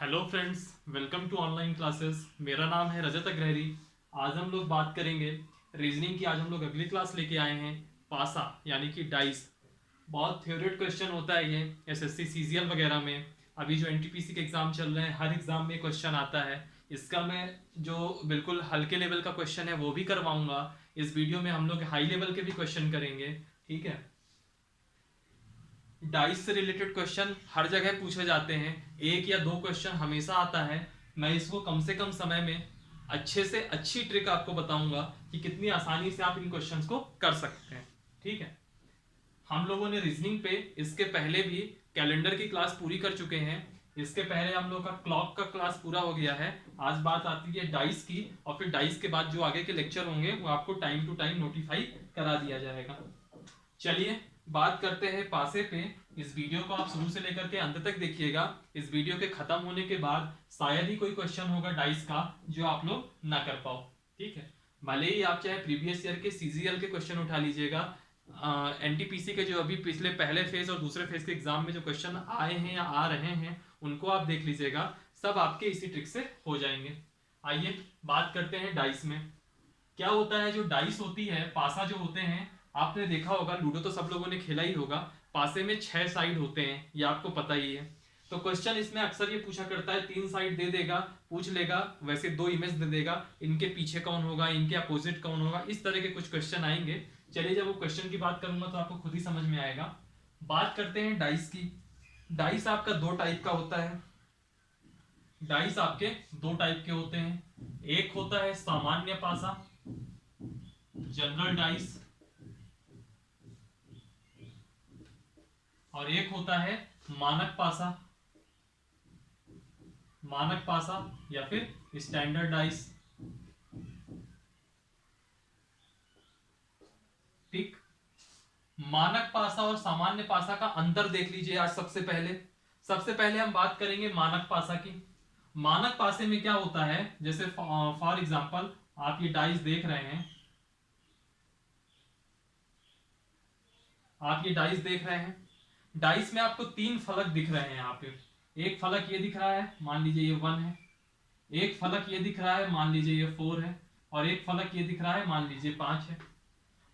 Hello friends, welcome to online classes. मेरा नाम है रजत अग्रहरी। आज हम लोग बात करेंगे रीजनिंग की। आज हम लोग अगली क्लास लेके आए हैं पासा यानी कि डाइस। बहुत फेवरेट क्वेश्चन होता है ये एसएससी सीजीएल वगैरह में। अभी जो एनटीपीसी के एग्जाम चल रहे हैं हर एग्जाम में क्वेश्चन आता है। इसका मैं जो बिल्कुल हल्के लेवल का क्वेश्चन है वो भी करवाऊंगा। इस वीडियो में हम लोग हाई लेवल के भी क्वेश्चन करेंगे। ठीक है। डाइस से रिलेटेड क्वेश्चन हर जगह पूछे जाते हैं। एक या दो क्वेश्चन हमेशा आता है। मैं इसको कम से कम समय में अच्छे से अच्छी ट्रिक आपको बताऊंगा कि कितनी आसानी से आप इन क्वेश्चंस को कर सकते हैं। ठीक है। हम लोगों ने रीजनिंग पे इसके पहले भी कैलेंडर की क्लास पूरी कर चुके हैं। इसके पहले हम लोग का क्लॉक का क्लास पूरा हो गया है। आज बात आती है डाइस की, और फिर डाइस के बाद जो आगे के लेक्चर होंगे वो आपको टाइम टू टाइम नोटिफाई करा दिया जाएगा। चलिए बात करते हैं पासे पे। इस वीडियो को आप शुरू से लेकर के अंत तक देखिएगा। इस वीडियो के खत्म होने के बाद शायद ही कोई क्वेश्चन होगा डाइस का जो आप लोग ना कर पाओ। ठीक है। भले ही आप चाहे प्रीवियस ईयर के सीजीएल के क्वेश्चन उठा लीजिएगा, एनटीपीसी के जो अभी पिछले पहले फेज और दूसरे फेज के एग्जाम में जो क्वेश्चन आए हैं या आ रहे हैं उनको आप देख लीजिएगा। सब आपके इसी ट्रिक से हो जाएंगे। आइए बात करते हैं डाइस में। क्या होता है जो डाइस होती है, पासा जो होते हैं, आपने देखा होगा, लूडो तो सब लोगों ने खेला ही होगा। पासे में 6 साइड होते हैं, ये आपको पता ही है। तो क्वेश्चन इसमें अक्सर ये पूछा करता है, 3 साइड दे देगा, पूछ लेगा, वैसे 2 इमेज दे देगा, इनके पीछे कौन होगा, इनके अपोजिट कौन होगा, इस तरह के कुछ क्वेश्चन आएंगे। चलिए जब वो क्वेश्चन की बात करूंगा तो आपको खुद ही समझ में आएगा। बात करते हैं डाइस की। डाइस आपका 2 टाइप का होता है। डाइस आपके 2 टाइप के होते हैं। एक होता है सामान्य पासा, जनरल डाइस, और एक होता है मानक पासा। मानक पासा या फिर स्टैंडर्ड डाइस। ठीक। मानक पासा और सामान्य पासा का अंतर देख लीजिए। आज सबसे पहले हम बात करेंगे मानक पासा की। मानक पासे में क्या होता है, जैसे फॉर एग्जांपल आप ये डाइस देख रहे हैं, डाइस में आपको 3 फलक दिख रहे हैं यहाँ पे। एक फलक ये दिख रहा है, मान लीजिए ये 1 है। एक फलक ये दिख रहा है, मान लीजिए ये 4 है। और एक फलक ये दिख रहा है, मान लीजिए 5 है।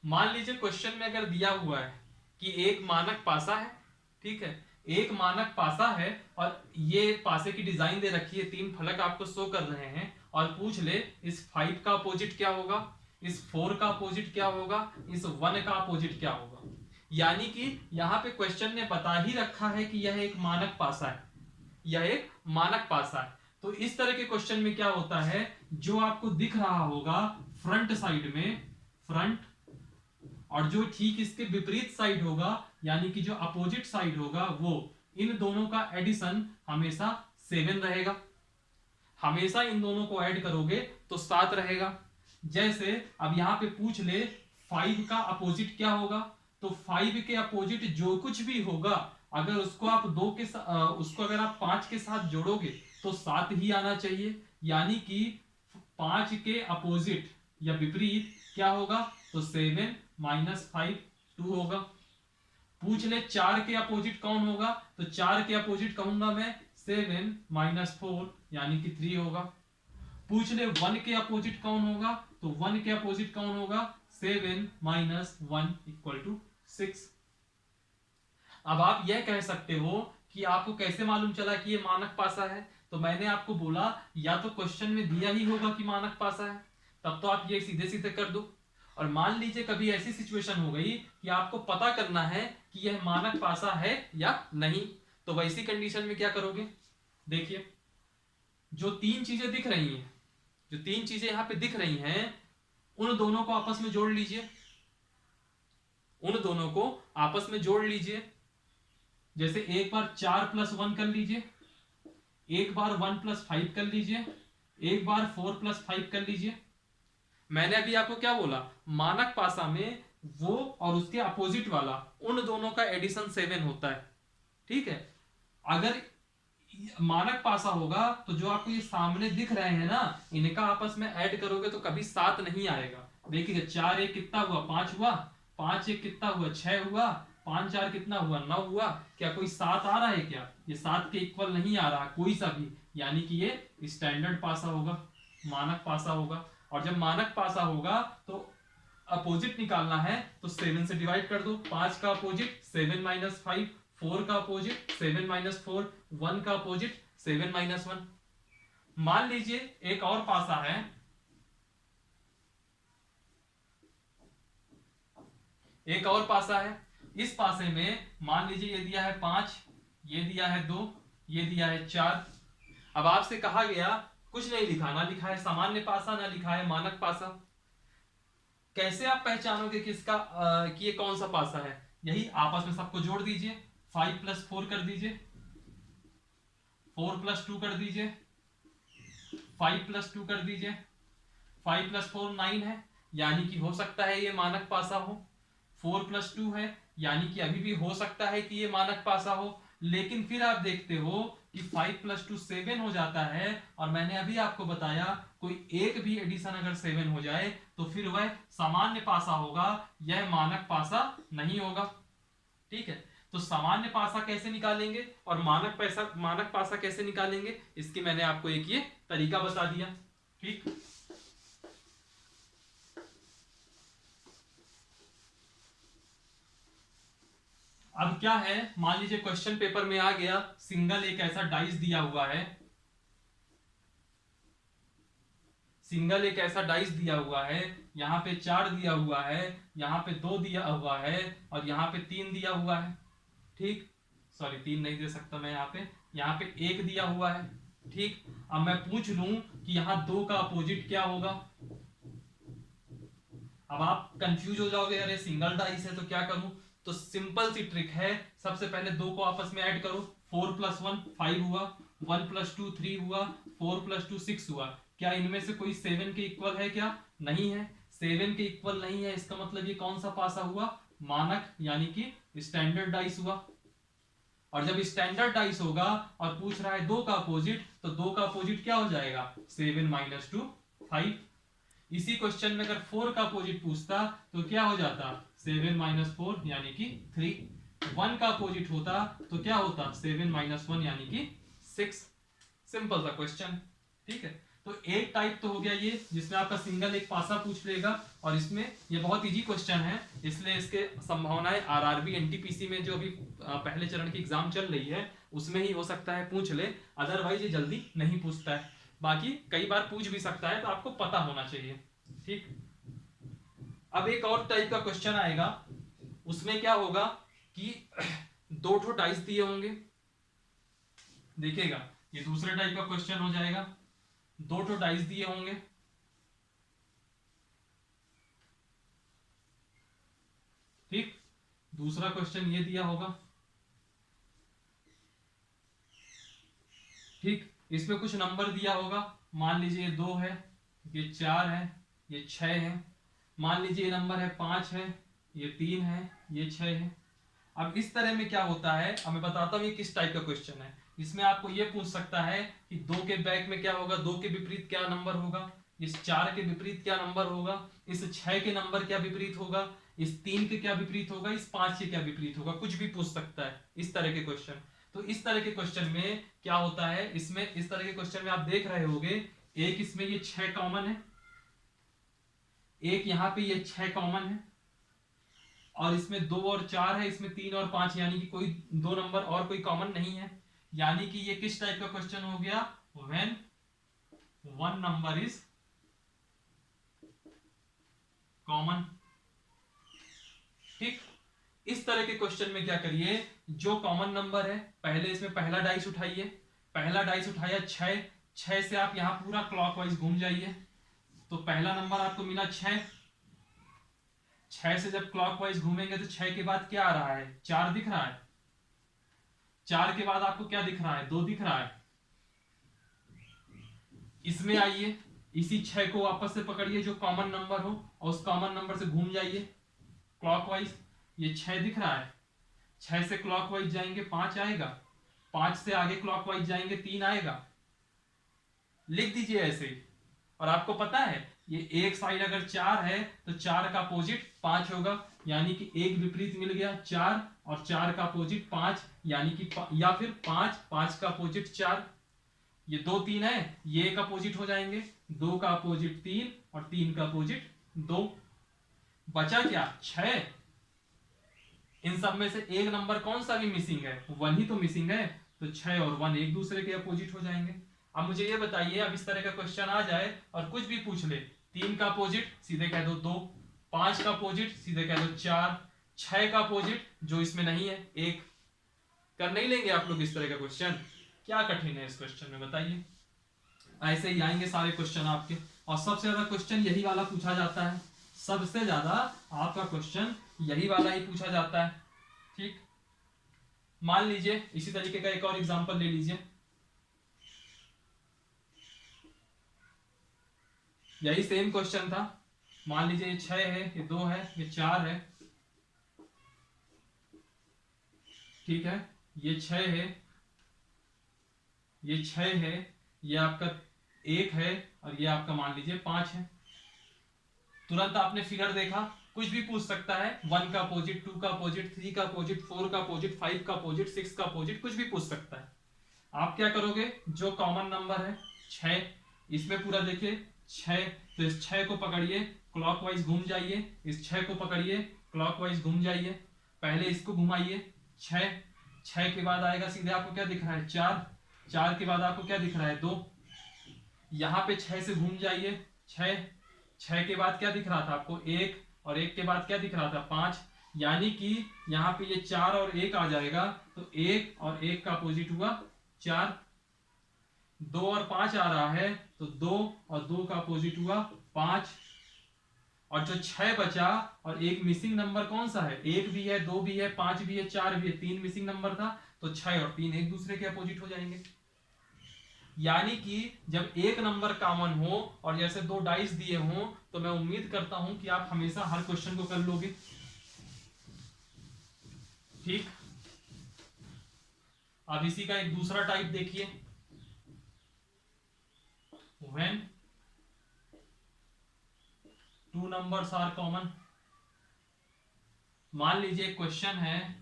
मान लीजिए क्वेश्चन में अगर दिया हुआ है कि एक मानक पासा है। ठीक है। एक मानक पासा है और ये पासे की डिजाइन दे रखी है, 3 फलक आपको शो कर रहे हैं, और पूछ ले इस 5 का अपोजिट क्या होगा, इस 4 का अपोजिट क्या होगा, इस 1 का अपोजिट क्या होगा। यानी कि यहां पे क्वेश्चन ने बता ही रखा है कि यह एक मानक पासा है, यह एक मानक पासा है। तो इस तरह के क्वेश्चन में क्या होता है, जो आपको दिख रहा होगा फ्रंट साइड में, फ्रंट, और जो ठीक इसके विपरीत साइड होगा यानी कि जो अपोजिट साइड होगा, वो इन दोनों का एडिशन हमेशा 7 रहेगा। हमेशा इन दोनों को ऐड करोगे तो 7 रहेगा। जैसे अब यहां पे पूछ ले 5 का अपोजिट क्या होगा, तो 5 के अपोजिट जो कुछ भी होगा, अगर उसको आप उसको अगर आप 5 के साथ जोड़ोगे तो 7 ही आना चाहिए। यानी कि 5 के अपोजिट या विपरीत क्या होगा, तो 7 माइनस 5 2 होगा। पूछ ले 4 के अपोजिट कौन होगा, तो 4 के अपोजिट कहूंगा मैं 7 माइनस 4 यानी कि 3 होगा। पूछ ले 1 के अपोजिट कौन होगा, तो 1 के अपोजिट कौन होगा, 7 माइनस 1 इक्वल टू 6। अब आप यह कह सकते हो कि आपको कैसे मालूम चला कि ये मानक पासा है। तो मैंने आपको बोला या तो क्वेश्चन में दिया ही होगा कि मानक पासा है, तब तो आप ये सीधे सीधे कर दो। और मान लीजिए कभी ऐसी सिचुएशन हो गई कि आपको पता करना है कि यह मानक पासा है या नहीं, तो वैसी कंडीशन में क्या करोगे, देखिए जो 3 चीजें दिख रही हैं, जो 3 चीजें यहां पे दिख रही हैं, उन दोनों को आपस में जोड़ लीजिए। उन दोनों को आपस में जोड़ लीजिए। जैसे एक बार 4 प्लस 1 कर लीजिए, एक बार 1 प्लस 5 कर लीजिए, एक बार 4 प्लस 5 कर लीजिए। मैंने अभी आपको क्या बोला, मानक पासा में वो और उसके अपोजिट वाला, उन दोनों का एडिशन 7 होता है। ठीक है। अगर मानक पासा होगा तो जो आपको ये सामने दिख रहे हैं ना, इनका आपस में ऐड करोगे तो कभी 7 नहीं आएगा। देखिए 4 एक कितना हुआ, 5 हुआ, 5 एक कितना हुआ, 6 हुआ, 5 4 कितना हुआ, 9 हुआ। क्या कोई 7 आ रहा है क्या? ये 7 के इक्वल नहीं आ रहा कोई सा भी, यानी कि ये स्टैंडर्ड पासा होगा, मानक पासा होगा। और जब मानक पासा होगा तो अपोजिट निकालना है, तो 7 से डिवाइड कर दो। 5 का अपोजिट 7 माइनस 5, 4 का अपोजिट 7 माइनस 4, 1 का अपोजिट 7 माइनस 1। मान लीजिए एक और पासा है, एक और पासा है। इस पासे में मान लीजिए ये दिया है 5, ये दिया है 2, ये दिया है 4। अब आपसे कहा गया कुछ नहीं लिखा, ना लिखा है सामान्य पासा, ना लिखा है मानक पासा। कैसे आप पहचानोगे कि इसका कि ये कौन सा पासा है? यही आपस में सबको जोड़ दीजिए, 5 प्लस 4 कर दीजिए, 4 प्लस 2 कर दीजिए, 5 प्लस 2 कर दीजिए, 5 प्लस 4 9 है, यानी कि हो सकता है ये मानक पासा हो। 4 प्लस 2 है, यानी कि अभी भी हो सकता है कि ये मानक पासा हो। लेकिन फिर आप देखते हो कि 5 प्लस 2 7 हो जाता है, और मैंने अभी आपको बताया कोई एक भी एडिशन अगर 7 हो जाए तो फिर वह सामान्य पासा होगा, यह मानक पासा नहीं होगा। ठीक है, तो सामान्य पासा कैसे निकालेंगे और मानक पासा कैसे निकालेंगे, इसकी मैंने आपको एक ये तरीका बता दिया। ठीक, अब क्या है, मान लीजिए क्वेश्चन पेपर में आ गया सिंगल एक ऐसा डाइस दिया हुआ है, सिंगल एक ऐसा डाइस दिया हुआ है, यहाँ पे 4 दिया हुआ है, यहाँ पे 2 दिया हुआ है, और यहाँ पे 3 दिया हुआ है। ठीक, सॉरी 3 नहीं दे सकता मैं, यहाँ पे 1 दिया हुआ है। ठीक, अब मैं पूछ लूं कि यहाँ 2 का अपोजिट क्या होगा। अब आप कंफ्यूज हो जाओगे, अरे सिंगल डाइस है तो क्या करूं। तो सिंपल सी ट्रिक है, सबसे पहले 2 को आपस में ऐड करो। 4 प्लस 1 5 हुआ, 1 प्लस 2 3 हुआ, 4 प्लस 2 6 हुआ। क्या इनमें से कोई 7 के इक्वल है क्या? नहीं है, 7 के इक्वल नहीं है, इसका मतलब ये कौन सा पासा हुआ? मानक, यानी कि स्टैंडर्ड डाइस हुआ। और जब स्टैंडर्ड डाइस होगा और पूछ रहा है 2 का अपोजिट, तो 2 का अपोजिट क्या हो जाएगा? 7 माइनस 2 5। इसी क्वेश्चन में अगर 4 का अपोजिट पूछता तो क्या हो जाता? 7 माइनस 4 यानी कि 3। 1 का अपोजिट होता तो क्या होता? 7 माइनस 1 यानी कि 6। सिंपल सा क्वेश्चन। ठीक है, तो एक टाइप तो हो गया ये, जिसमें आपका सिंगल एक पासा पूछ लेगा, और इसमें ये बहुत इजी क्वेश्चन है, इसलिए इसके संभावनाएं आरआरबी एनटीपीसी में जो अभी पहले चरण की एग्जाम चल रही है उसमें ही हो सकता है पूछ ले, अदरवाइज ये जल्दी नहीं पूछता है। बाकी कई बार पूछ भी सकता है, तो आपको पता होना चाहिए। ठीक, अब एक और टाइप का क्वेश्चन आएगा, उसमें क्या होगा कि 2 ठो डाइस दिए होंगे। देखिएगा, ये दूसरे टाइप का क्वेश्चन हो जाएगा, 2 ठो डाइस दिए होंगे। ठीक, दूसरा क्वेश्चन ये दिया होगा। ठीक, इसमें कुछ नंबर दिया होगा, मान लीजिए ये 2 है, ये 4 है, ये 6 है। मान लीजिए ये नंबर है 5 है, ये 3 है, ये 6 है। अब इस तरह में क्या होता है, अब मैं बताता हूँ ये किस टाइप का क्वेश्चन है। इसमें आपको ये पूछ सकता है कि 2 के बैक में क्या होगा, 2 के विपरीत क्या नंबर होगा, इस 4 के विपरीत क्या नंबर होगा, इस 6 के नंबर क्या विपरीत होगा, इस 3 के क्या विपरीत होगा, इस 5 के क्या विपरीत होगा, कुछ भी पूछ सकता है इस तरह के क्वेश्चन। तो इस तरह के क्वेश्चन में क्या होता है, इसमें इस तरह के क्वेश्चन में आप देख रहे होगे, एक इसमें ये 6 कॉमन है, एक यहाँ पे ये 6 कॉमन है, और इसमें 2 और 4 है, इसमें 3 और 5, यानी कि कोई 2 नंबर और कोई कॉमन नहीं है। यानी कि ये किस टाइप का क्वेश्चन हो गया? When one number is common. ठीक, इस तरह के क्वेश्चन में क्या करिए, जो कॉमन नंबर है पहले इसमें पहला डाइस उठाइए। पहला डाइस उठाया 6, 6 से आप यहां पूरा क्लॉकवाइज घूम जाइए, तो पहला नंबर आपको मिला 6। 6 से जब क्लॉकवाइज घूमेंगे तो 6 के बाद क्या आ रहा है? 4 दिख रहा है। 4 के बाद आपको क्या दिख रहा है? 2 दिख रहा है। इसमें आइए, इसी 6 को वापस से पकड़िए जो कॉमन नंबर हो, और उस कॉमन नंबर से घूम जाइए क्लॉकवाइज। ये 6 दिख रहा है, 6 से क्लॉकवाइज जाएंगे 5 आएगा, 5 से आगे क्लॉकवाइज जाएंगे 3 आएगा। लिख दीजिए ऐसे ही। और आपको पता है ये एक साइड अगर 4 है तो 4 का अपोजिट 5 होगा, यानी कि एक विपरीत मिल गया 4, और 4 का अपोजिट 5, यानी कि या फिर 5 का अपोजिट 4, ये 2 3 है, ये एक अपोजिट हो जाएंगे, 2 का अपोजिट 3 और 3 का अपोजिट 2, बचा क्या 6। इन सब में से एक नंबर कौन सा भी मिसिंग है, 1 ही तो मिसिंग है, तो 6 और 1 एक दूसरे के अपोजिट हो जाएंगे। अब मुझे ये बताइए, अब इस तरह का क्वेश्चन आ जाए और कुछ भी पूछ ले, 3 का अपोजिट सीधे कह दो 2, 5 का अपोजिट सीधे कह दो 4, 6 का अपोजिट जो इसमें नहीं है 1, कर नहीं लेंगे आप लोग इस तरह का क्वेश्चन? क्या कठिन है इस क्वेश्चन में बताइए? ऐसे ही आएंगे सारे क्वेश्चन आपके, और सबसे ज्यादा क्वेश्चन यही वाला पूछा जाता है, सबसे ज्यादा आपका क्वेश्चन यही वाला ही पूछा जाता है। ठीक, मान लीजिए इसी तरीके का एक और एग्जांपल ले लीजिए, यही सेम क्वेश्चन था, मान लीजिए ये 6 है, ये 2 है, ये 4 है, ठीक है, ये 6 है, ये 6 है, ये आपका 1 है, और ये आपका मान लीजिए 5 है। तुरंत आपने फिगर देखा, कुछ भी पूछ सकता है, 1 का अपोजिट, 2 का अपोजिट, 3 का अपोजिट, 4 का अपोजिट, 5 का अपोजिट, 6 का अपोजिट, कुछ भी पूछ सकता है। आप क्या करोगे, जो कॉमन नंबर है 6, इसमें पूरा देखिए 6, तो इस 6 को पकड़िए, क्लॉकवाइज घूम जाइए, इस 6 को पकड़िए, क्लॉकवाइज घूम जाइए, पहले इसको घुमाइए 6, 6 के बाद आएगा सीधे आपको क्या दिख रहा है 4, 4 के बाद आपको क्या दिख रहा है 2, यहाँ पे 6 से घूम जाइए 6, 6 के बाद क्या दिख रहा था आपको 1, और 1 के बाद क्या दिख रहा था 5, यानी कि यहाँ पे ये 4 और 1 आ जाएगा, तो 1 और 1 का अपोजिट हुआ 4, 2 और 5 आ रहा है, तो 2 और 2 का अपोजिट हुआ 5, और जो 6 बचा और एक मिसिंग नंबर कौन सा है, 1 भी है, 2 भी है, 5 भी है, 4 भी है, 3 मिसिंग नंबर था, तो 6 और 3 एक दूसरे के अपोजिट हो जाएंगे। यानी कि जब एक नंबर कॉमन हो और जैसे 2 डाइस दिए हों, तो मैं उम्मीद करता हूं कि आप हमेशा हर क्वेश्चन को कर लोगे। ठीक, अब इसी का एक दूसरा टाइप देखिए, व्हेन 2 नंबर्स आर कॉमन। मान लीजिए क्वेश्चन है,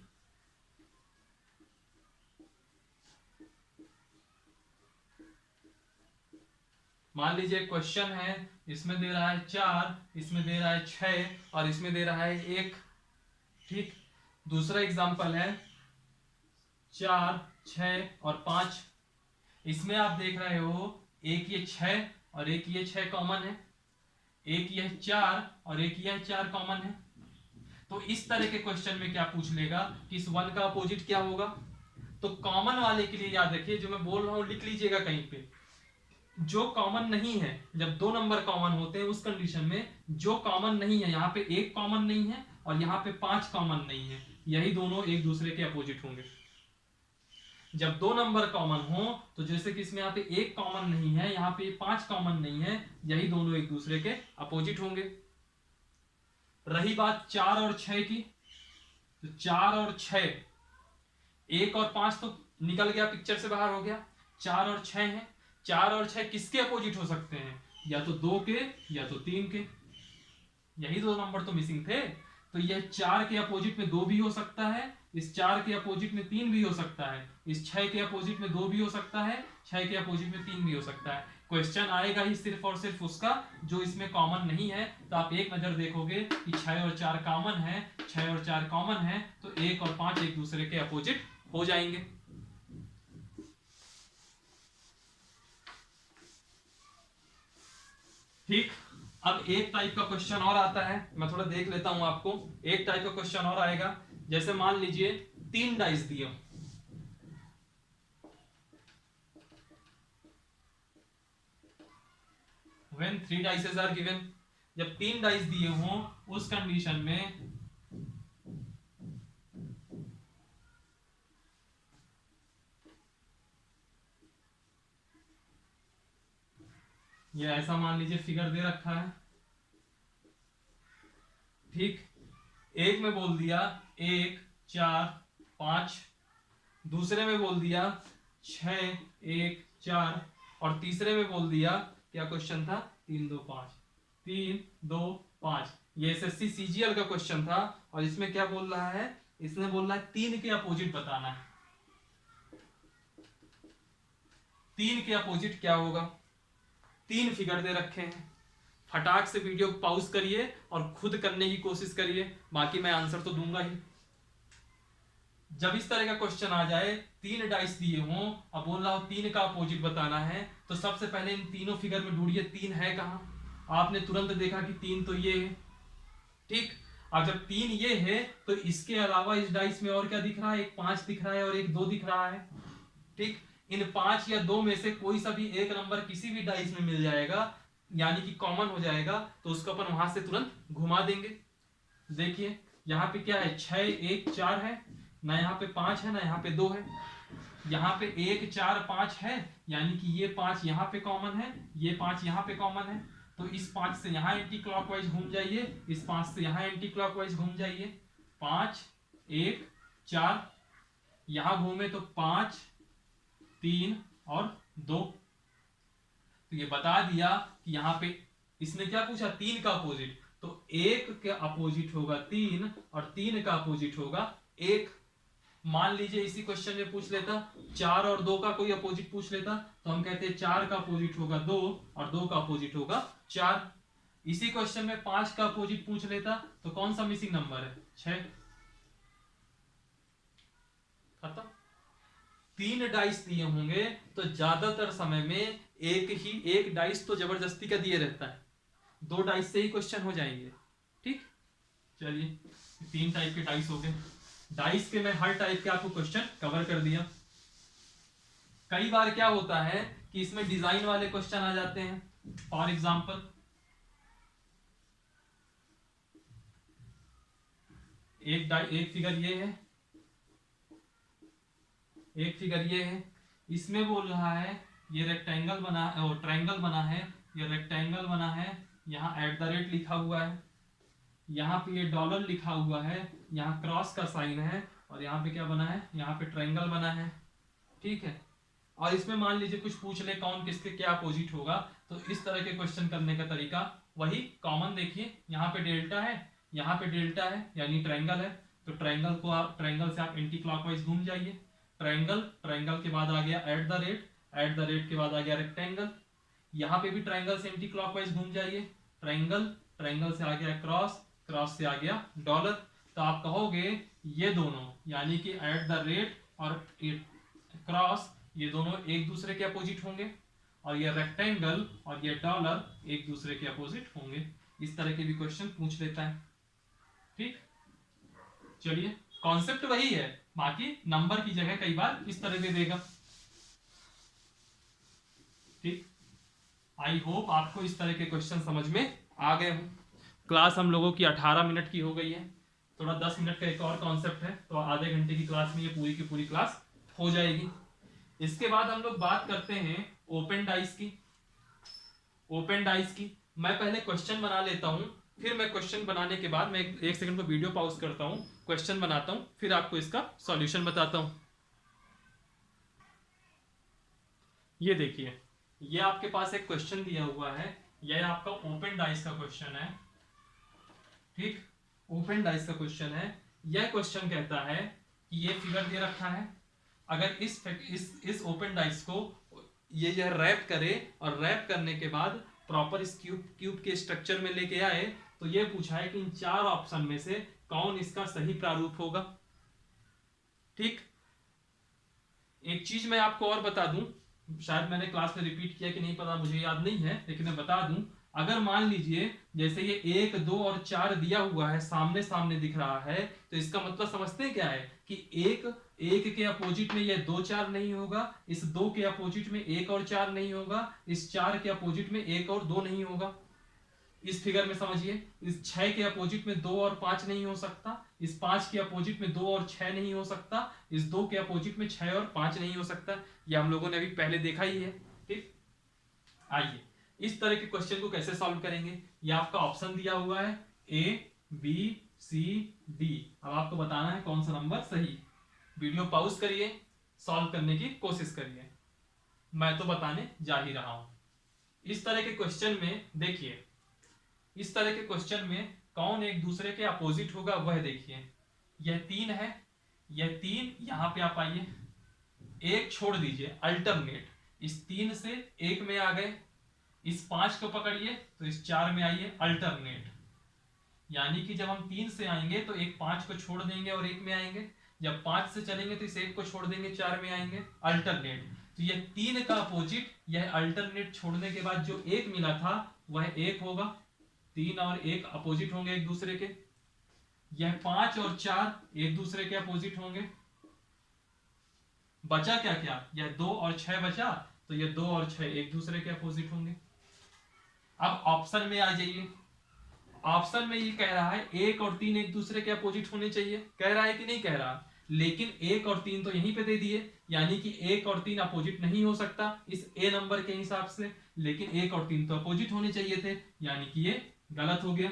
मान लीजिए क्वेश्चन है, इसमें दे रहा है 4, इसमें दे रहा है 6 और इसमें दे रहा है 1। ठीक, दूसरा एग्जांपल है 4, 6 और 5, इसमें आप देख रहे हो एक ये 6 और एक ये 6 कॉमन है, एक ये 4 और एक ये 4 कॉमन है। तो इस तरह के क्वेश्चन में क्या पूछ लेगा कि इस 1 का अपोजिट क्या होगा, तो कॉमन वाले के लिए याद रखिए, जो मैं बोल रहा हूं लिख लीजिएगा कहीं पे, जो कॉमन नहीं है, जब 2 नंबर कॉमन होते हैं उस कंडीशन में, जो कॉमन नहीं है, यहाँ पे 1 कॉमन नहीं है और यहाँ पे 5 कॉमन नहीं है, यही दोनों एक दूसरे के अपोजिट होंगे। जब 2 नंबर कॉमन हो, तो जैसे कि इसमें यहाँ पे 1 कॉमन नहीं है, यहाँ पे 5 कॉमन नहीं है, यही दोनों एक दूसरे के अपोजिट होंगे। रही बात 4 और 6 की, तो 4 और 6, 1 और 5 तो निकल गया, पिक्चर से बाहर हो गया, 4 और 6 है, 4 और 6 किसके अपोजिट हो सकते हैं, या तो 2 के या तो 3 के, यही 2 नंबर तो मिसिंग थे। तो यह 4 के अपोजिट में 2 भी हो सकता है, इस 4 के अपोजिट में 3 भी हो सकता है, इस 6 के अपोजिट में 2 भी हो सकता है, 6 के अपोजिट में 3 भी हो सकता है। क्वेश्चन आएगा ही सिर्फ और सिर्फ उसका जो इसमें कॉमन नहीं है। तो आप एक नजर देखोगे कि 6 और 4 कॉमन है, 6 और 4 कॉमन है, तो 1 और 5 एक दूसरे के अपोजिट हो जाएंगे। ठीक, अब एक टाइप का क्वेश्चन और आता है, मैं थोड़ा देख लेता हूं आपको। एक टाइप का क्वेश्चन और आएगा, जैसे मान लीजिए 3 डाइस दिए, व्हेन 3 डाइसेस आर गिवन, जब 3 डाइस दिए हों उस कंडीशन में ये ऐसा मान लीजिए फिगर दे रखा है। ठीक, एक में बोल दिया 1 4 5, दूसरे में बोल दिया 6 1 4, और तीसरे में बोल दिया, क्या क्वेश्चन था, 3 2 5, 3 2 5। ये एसएससी सीजीएल का क्वेश्चन था, और इसमें क्या बोल रहा है इसने बोल रहा है 3 के अपोजिट बताना है। 3 के अपोजिट क्या होगा? 3 फिगर दे रखे हैं। फटाक से वीडियो पॉज करिए और खुद करने की कोशिश करिए, बाकी मैं आंसर तो दूंगा ही। जब इस तरह का क्वेश्चन आ जाए, 3 डाइस दिए हों, अब बोल रहा हूं 3 का अपोजिट बताना है, तो सबसे पहले इन तीनों फिगर में ढूंढिए 3 है कहां। आपने तुरंत देखा कि 3 तो ये है, ठीक। अब जब 3 ये है तो इसके अलावा इस डाइस में और क्या दिख रहा है? एक 5 दिख रहा है और एक 2 दिख रहा है, ठीक। इन 5 या 2 में से कोई सा भी एक नंबर किसी भी डाइस में मिल जाएगा, यानी कि कॉमन हो जाएगा, तो उसको अपन वहां से तुरंत घुमा देंगे। देखिए यहाँ पे क्या है, 6 1 4 है ना, यहाँ पे 5 है ना, यहाँ पे 2 है। यहाँ पे 1 4 5 है, यानी कि ये 5 यहाँ पे कॉमन है, ये 5 यहाँ पे कॉमन है, तो इस 5 से यहाँ एंटी क्लॉकवाइज घूम जाइए, इस 5 से यहाँ एंटी क्लॉकवाइज घूम जाइए। 5 1 4 यहाँ घूमे तो 5 3 और 2, तो ये बता दिया कि यहाँ पे इसने क्या पूछा, 3 का अपोजिट, तो 1 का अपोजिट होगा 3 और 3 का अपोजिट होगा 1। मान लीजिए इसी क्वेश्चन में पूछ लेता 4 और 2 का कोई अपोजिट पूछ लेता, तो हम कहते हैं 4 का अपोजिट होगा 2 और 2 का अपोजिट होगा 4। इसी क्वेश्चन में 5 का अपोजिट पूछ लेता तो कौन सा मिसिंग नंबर है? 6। खत्म। 3 डाइस दिए होंगे तो ज्यादातर समय में एक डाइस तो जबरदस्ती का दिए रहता है, 2 डाइस से ही क्वेश्चन हो जाएंगे, ठीक। चलिए 3 टाइप के डाइस हो गए। डाइस के मैं हर टाइप के आपको क्वेश्चन कवर कर दिया। कई बार क्या होता है कि इसमें डिजाइन वाले क्वेश्चन आ जाते हैं। फॉर एग्जांपल एक फिगर ये है, एक फिगर ये है, इसमें बोल रहा है ये रेक्टेंगल बना और ट्रायंगल बना है, ये रेक्टेंगल बना है, यहाँ @ लिखा हुआ है, यहाँ पे ये डॉलर लिखा हुआ है, यहाँ क्रॉस का साइन है, और यहाँ पे क्या बना है, यहाँ पे ट्रायंगल बना है, ठीक है। और इसमें मान लीजिए कुछ पूछ ले कौन किसके क्या अपोजिट होगा, तो इस तरह के क्वेश्चन करने का तरीका वही कॉमन। देखिए यहाँ पे डेल्टा है, यहाँ पे डेल्टा है, यानी ट्रायंगल है, तो ट्रायंगल से आप एंटी क्लॉकवाइज घूम जाइए। ट्रायंगल के बाद आ गया @ के बाद आ गया रेक्टेंगल, यहाँ पे भी ट्रायंगल से एंटी क्लॉकवाइज घूम जाइए। ट्रायंगल से आ गया क्रॉस से आ गया डॉलर। तो आप कहोगे ये दोनों, यानी कि @ और क्रॉस, ये दोनों एक दूसरे के अपोजिट होंगे, और ये रेक्टेंगल और ये डॉलर एक दूसरे के अपोजिट होंगे। इस तरह के भी क्वेश्चन पूछ लेता है, ठीक। चलिए कॉन्सेप्ट वही है, बाकी नंबर की जगह कई बार इस तरह दे देगा, ठीक। आई होप आपको इस तरह के क्वेश्चन समझ में आ गए हों। क्लास हम लोगों की 18 मिनट की हो गई है, थोड़ा 10 मिनट का एक और कॉन्सेप्ट है, तो आधे घंटे की क्लास में ये पूरी की पूरी क्लास हो जाएगी। इसके बाद हम लोग बात करते हैं ओपन डाइस की। ओपन डाइस की मैं पहले क्वेश्चन बना लेता हूं, फिर मैं क्वेश्चन बनाने के बाद मैं एक सेकंड को वीडियो पॉज करता हूं, क्वेश्चन बनाता हूं, फिर आपको इसका सॉल्यूशन बताता हूं। ये देखिए, ये आपके पास एक क्वेश्चन दिया हुआ है, यह आपका ओपन डाइस का क्वेश्चन है, ठीक। ओपन डाइस का क्वेश्चन है। यह क्वेश्चन कहता है कि ये फिगर दे रखा है, अगर इस ओपन डाइस को ये रैप करे और रैप करने के बाद प्रॉपर इस क्यूब के स्ट्रक्चर में लेके आए, तो ये पूछा है कि इन 4 ऑप्शन में से कौन इसका सही प्रारूप होगा, ठीक। एक चीज मैं आपको और बता दूं, शायद मैंने क्लास में रिपीट किया कि नहीं पता, मुझे याद नहीं है, लेकिन मैं बता दूं, अगर मान लीजिए जैसे ये 1 2 और 4 दिया हुआ है, सामने सामने दिख रहा है, तो इसका मतलब समझते हैं क्या है कि एक के अपोजिट में ये 2 4 नहीं होगा, इस 2 के अपोजिट में 1 और 4 नहीं होगा, इस 4 के अपोजिट में 1 और 2 नहीं होगा। इस फिगर में समझिए, इस 6 के अपोजिट में 2 और 5 नहीं हो सकता, इस 5 के अपोजिट में 2 और 6 नहीं हो सकता, इस 2 के अपोजिट में 6 और 5 नहीं हो सकता। ये हम लोगों ने अभी पहले देखा ही है, ठीक। आइए इस तरह के क्वेश्चन को कैसे सॉल्व करेंगे। ये आपका ऑप्शन दिया हुआ है A B C D, अब आपको बताना है कौन सा नंबर सही। वीडियो पॉज करिए, सॉल्व करने की कोशिश करिए, मैं तो बताने जा ही रहा हूं। इस तरह के क्वेश्चन में देखिए, इस तरह के क्वेश्चन में कौन एक दूसरे के अपोजिट होगा वह देखिए। यह 3 है, यह 3, यहां पे आप आइए, एक छोड़ दीजिए अल्टरनेट, इस 3 से 1 में आ गए, इस 5 को पकड़िए तो इस 4 में आइए अल्टरनेट, यानी कि जब हम 3 से आएंगे तो एक 5 को छोड़ देंगे और 1 में आएंगे, जब 5 से चलेंगे तो इस 1 को छोड़ देंगे 4 में आएंगे अल्टरनेट। तो यह 3 का अपोजिट, यह अल्टरनेट छोड़ने के बाद जो 1 मिला था वह 1 होगा, 3 और 1 अपोजिट होंगे एक दूसरे के। यह 5 और 4 एक दूसरे के अपोजिट होंगे। बचा क्या क्या, यह 2 और 6 बचा, तो यह 2 और 6 एक दूसरे के अपोजिट होंगे। अब ऑप्शन में आ जाइए, ऑप्शन में ये कह रहा है 1 और 3 एक दूसरे के अपोजिट होने चाहिए, कह रहा है कि नहीं कह रहा, लेकिन 1 और 3 तो यहीं पे दे दिए, यानी कि 1 और 3 अपोजिट नहीं हो सकता इस ए नंबर के हिसाब से, लेकिन 1 और 3 तो अपोजिट होने चाहिए थे, यानी कि ये गलत हो गया।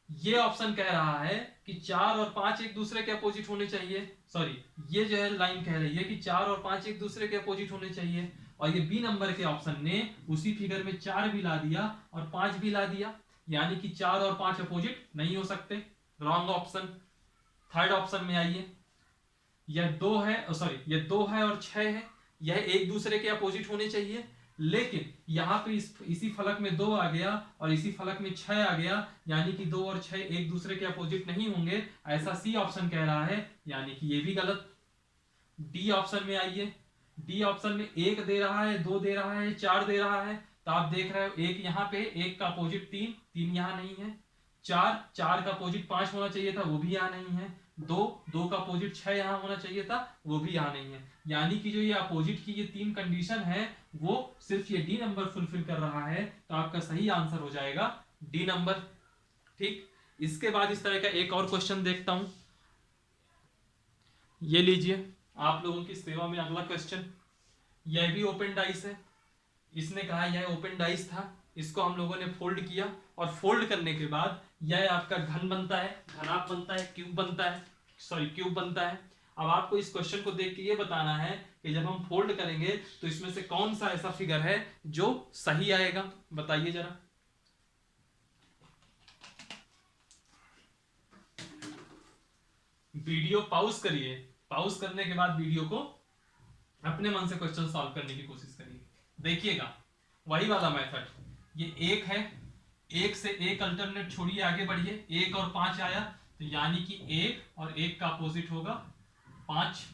ये ऑप्शन कह रहा है कि 4 और 5 एक दूसरे के अपोजिट होने चाहिए, सॉरी ये जो है लाइन कह रही है कि 4 और 5 एक दूसरे के अपोजिट होने चाहिए, और ये बी नंबर के ऑप्शन ने उसी फिगर में 4 भी ला दिया और 5 भी ला दिया, यानी कि 4 और 5 अपोजिट नहीं हो सकते, रॉन्ग ऑप्शन। थर्ड ऑप्शन में आइए, यह 2 है, सॉरी यह 2 है और 6 है, यह एक दूसरे के अपोजिट होने चाहिए, लेकिन यहां पे इसी फलक में 2 आ गया और इसी फलक में 6 आ गया, यानी कि 2 और 6 एक दूसरे के अपोजिट नहीं होंगे, ऐसा सी ऑप्शन कह रहा है, यानी कि ये भी गलत। डी ऑप्शन में आइए, डी ऑप्शन में 1 दे रहा है, 2 दे रहा है, 4 दे रहा है, तो आप देख रहे हो 1 यहां पे, 1 का अपोजिट 3, 3 यहां नहीं है, 4, 4 का अपोजिट 5 होना चाहिए था, वो भी यहां नहीं है, 2, 2 का अपोजिट 6 यहां होना चाहिए था, वो भी यहां नहीं है, यानी कि जो ये अपोजिट की ये 3 कंडीशन है वो सिर्फ ये डी नंबर फुलफिल कर रहा है, तो आपका सही आंसर हो जाएगा डी नंबर। ठीक, इसके बाद इस तरह का एक और क्वेश्चन देखता हूं, ये लीजिए आप लोगों की सेवा में अगला क्वेश्चन, यह भी ओपन डाइस है, इसने कहा यह ओपन डाइस था, इसको हम लोगों ने फोल्ड किया और फोल्ड करने के बाद यह आपका घन बनता है, घनाभ बनता है, क्यूब बनता है, सॉरी क्यूब बनता है। अब आपको इस क्वेश्चन को देख के ये बताना है कि जब हम फोल्ड करेंगे तो इसमें से कौन सा ऐसा फिगर है जो सही आएगा, बताइए जरा। वीडियो पॉज करिए, पॉज करने के बाद वीडियो को अपने मन से क्वेश्चन सॉल्व करने की कोशिश करिए, देखिएगा वही वाला मेथड, ये 1 है, 1 से 1 अल्टरनेट छोड़िए, आगे बढ़िए, 1 और 5 आया, तो यानी कि 1 और 1 का अपोजिट होगा 5।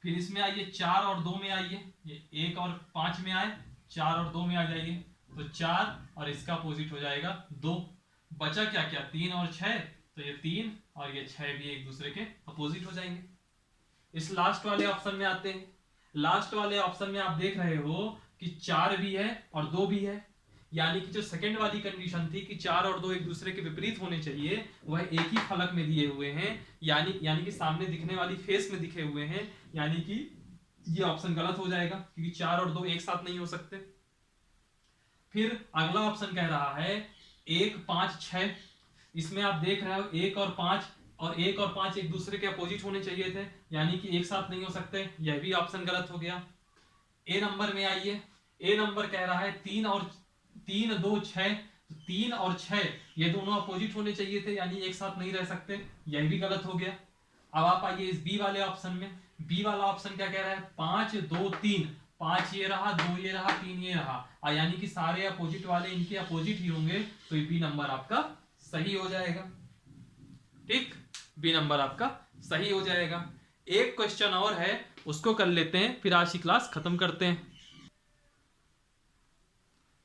फिर इसमें आइए 4 और 2 में आइए, ये 1 और 5 में आए, 4 और 2 में आ जाइए, तो 4 और इसका अपोजिट हो जाएगा 2। बचा क्या क्या, 3 और 6, तो ये 3 और ये 6 भी एक दूसरे के अपोजिट हो जाएंगे। इस लास्ट वाले ऑप्शन में आते हैं, लास्ट वाले ऑप्शन में आप देख रहे हो कि 4 भी है और 2 भी है, यानी कि जो सेकंड वाली कंडीशन थी कि 4 और 2 एक दूसरे के विपरीत होने चाहिए, वह एक ही फलक में दिए हुए हैं, यानी कि सामने दिखने वाली फेस में दिखे हुए हैं, यानी कि ये ऑप्शन गलत हो जाएगा क्योंकि 4 और 2 एक साथ नहीं हो सकते। फिर अगला ऑप्शन कह रहा है 1, 5, 6, इसमें आप देख रहे हो 1 और 5 और 1 और 5 एक दूसरे के अपोजिट होने चाहिए थे, यानी कि एक साथ नहीं हो सकते, यह भी ऑप्शन गलत हो गया। ए नंबर में आइए, ए नंबर कह रहा है 3 और 3, 2, 6, 3 और 6 ये दोनों अपोजिट होने चाहिए थे, यानी एक साथ नहीं रह सकते, यह भी गलत हो गया। अब आप आइए इस बी वाले ऑप्शन में, बी वाला ऑप्शन क्या कह रहा है 5, 2, 3, 5 ये रहा, 2 ये रहा, 3 ये रहा, यानी कि सारे अपोजिट वाले इनके अपोजिट ही होंगे, तो बी नंबर आपका सही हो जाएगा। ठीक, बी नंबर आपका सही हो जाएगा। एक क्वेश्चन और है, उसको कर लेते हैं, फिर आज की क्लास खत्म करते हैं।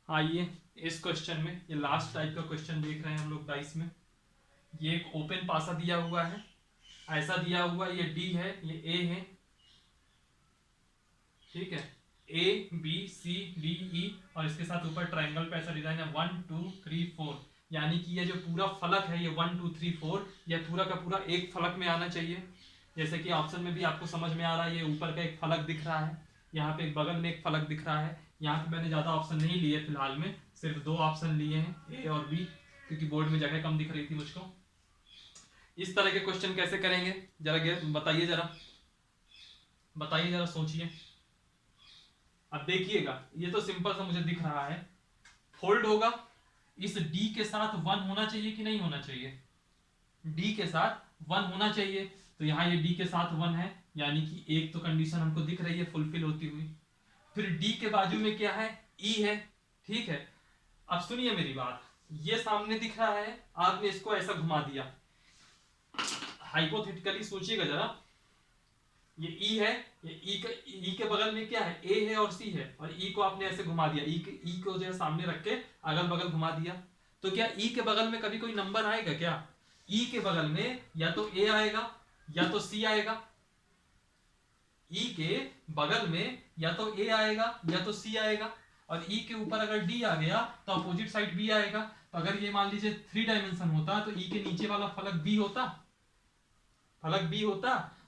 आइए इस क्वेश्चन में, ये लास्ट टाइप का क्वेश्चन देख रहे हैं हम लोग 22 में, ये एक ओपन पासा दिया हुआ है, ऐसा दिया हुआ, ये डी है, ये ए है, ठीक है, A B C D E, और इसके साथ ऊपर ट्रायंगल पे ऐसा डिजाइन है 1 2 3 4, यानी कि ये जो पूरा फलक है ये 1 2 3 4 यह पूरा का पूरा एक फलक में आना चाहिए, जैसे कि ऑप्शन में भी आपको समझ में आ रहा है, ये ऊपर का एक फलक दिख रहा है, यहाँ पे एक बगल में एक फलक दिख रहा है, यहाँ पे मैंने ज्यादा ऑप्शन नहीं लिए फिलहाल में, सिर्फ 2 ऑप्शन लिए हैं ए और बी, क्योंकि बोर्ड में जगह कम दिख रही थी मुझको। इस तरह के क्वेश्चन कैसे करेंगे जरा बताइए, जरा सोचिए। अब देखिएगा ये तो सिंपल सा मुझे दिख रहा है, फोल्ड होगा, इस डी के साथ 1 होना चाहिए कि नहीं होना चाहिए, डी के साथ 1 होना चाहिए, तो यहाँ ये डी के साथ 1 है, यानी कि एक तो कंडीशन हमको दिख रही है फुलफिल होती हुई। फिर डी के बाजू में क्या है, ई है, ठीक है। अब सुनिए मेरी बात, ये सामने दिख रहा है, आपने इसको ऐसा घुमा दिया, हाइपोथेटिकली सोचिएगा जरा, ये ई है, ये ई के बगल में क्या है, ए है और सी है, और ई को आपने ऐसे घुमा दिया, ई को जो है सामने रख के अगल बगल घुमा दिया, तो क्या ई के बगल में कभी कोई नंबर आएगा क्या? ई के बगल में या तो ए आएगा या तो सी आएगा, ई के बगल में या तो ए आएगा या तो सी आएगा, और ई के ऊपर अगर डी आ गया तो अपोजिट साइड बी आएगा। तो अगर ये मान लीजिए 3 डायमेंशन होता तो ई के नीचे वाला फलक बी होता,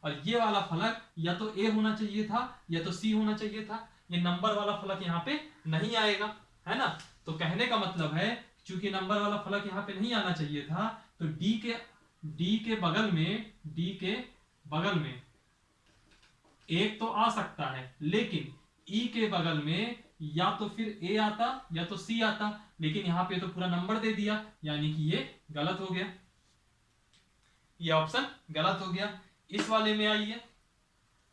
और ये वाला फलक या तो ए होना चाहिए था या तो सी होना चाहिए था, ये नंबर वाला फलक यहाँ पे नहीं आएगा, है ना। तो कहने का मतलब है चूंकि नंबर वाला फलक यहाँ पे नहीं आना चाहिए था, तो डी के बगल में एक तो आ सकता है, लेकिन ई के बगल में या तो फिर ए आता या तो सी आता, लेकिन यहां पे तो पूरा नंबर दे दिया, यानी कि ये गलत हो गया, ये ऑप्शन गलत हो गया। इस वाले में आइए,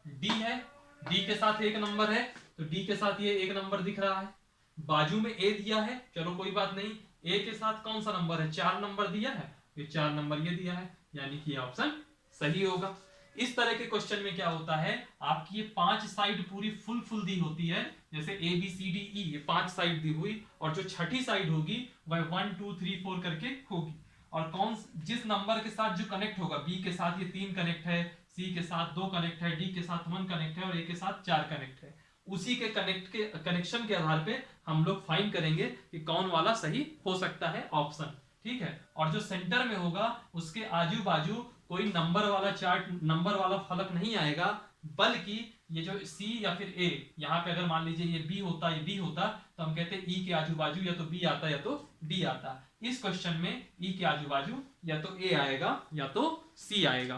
डी है, डी के साथ एक नंबर है, तो डी के साथ ये एक नंबर दिख रहा है, बाजू में ए दिया है, चलो कोई बात नहीं, ए के साथ कौन सा नंबर है, 4 नंबर दिया है, ये 4 नंबर ये दिया है, यानी कि ये ऑप्शन सही होगा। इस तरह के क्वेश्चन में क्या होता है, आपकी ये 5 साइड पूरी फुल दी होती है, जैसे A B C D E, ये 5 साइड दी हुई, और जो छठी साइड होगी वह 1 2 3 4 करके होगी, और जिस नंबर के साथ जो कनेक्ट होगा, बी के साथ ये 3 कनेक्ट है, सी के साथ 2 कनेक्ट है, डी के साथ 1 कनेक्ट है, और ए के साथ 4 कनेक्ट है, उसी के कनेक्शन के आधार पे हम लोग फाइंड करेंगे कि कौन वाला सही हो सकता है ऑप्शन, ठीक है। और जो सेंटर में होगा उसके आजू बाजू कोई नंबर वाला फलक नहीं आएगा, बल्कि ये जो सी या फिर ए, यहाँ पे अगर मान लीजिए ये बी होता, ये डी होता, तो हम कहते हैं ई के आजू बाजू या तो बी आता या तो डी आता। इस क्वेश्चन में ई के आजू बाजू या तो ए आएगा या तो सी आएगा,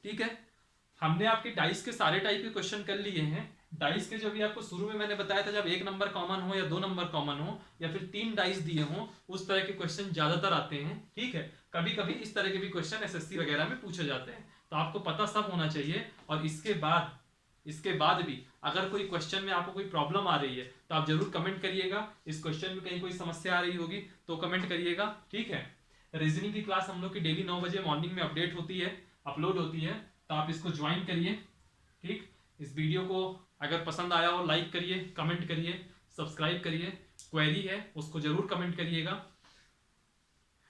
ठीक है। हमने आपके डाइस के सारे टाइप के क्वेश्चन कर लिए हैं। डाइस के जो भी आपको शुरू में मैंने बताया था, जब एक नंबर कॉमन हो या 2 नंबर कॉमन हो या फिर 3 डाइस दिए हो, उस तरह के क्वेश्चन ज्यादातर आते हैं, ठीक है। कभी कभी इस तरह के भी क्वेश्चन एसएससी वगैरह में पूछे जाते हैं, तो आपको पता सब होना चाहिए। और इसके बाद भी अगर कोई क्वेश्चन में आपको कोई प्रॉब्लम आ रही है तो आप जरूर कमेंट करिएगा। इस क्वेश्चन में कहीं कोई समस्या आ रही होगी तो कमेंट करिएगा, ठीक है। रीजनिंग की क्लास हम लोग की डेली 9 बजे मॉर्निंग में अपडेट होती है, अपलोड होती है, तो आप इसको ज्वाइन करिए, ठीक। इस वीडियो को अगर पसंद आया हो लाइक करिए, कमेंट करिए, सब्सक्राइब करिए, क्वेरी है उसको जरूर कमेंट करिएगा।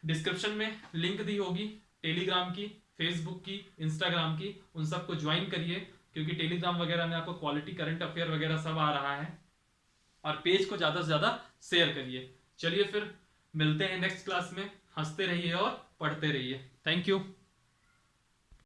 डिस्क्रिप्शन में लिंक दी होगी टेलीग्राम की, फेसबुक की, इंस्टाग्राम की, उन सबको ज्वाइन करिए, क्योंकि टेलीग्राम वगैरह में आपको क्वालिटी करंट अफेयर वगैरह सब आ रहा है। और पेज को ज्यादा से ज्यादा शेयर करिए। चलिए फिर मिलते हैं नेक्स्ट क्लास में, हंसते रहिए और पढ़ते रहिए। Thank you.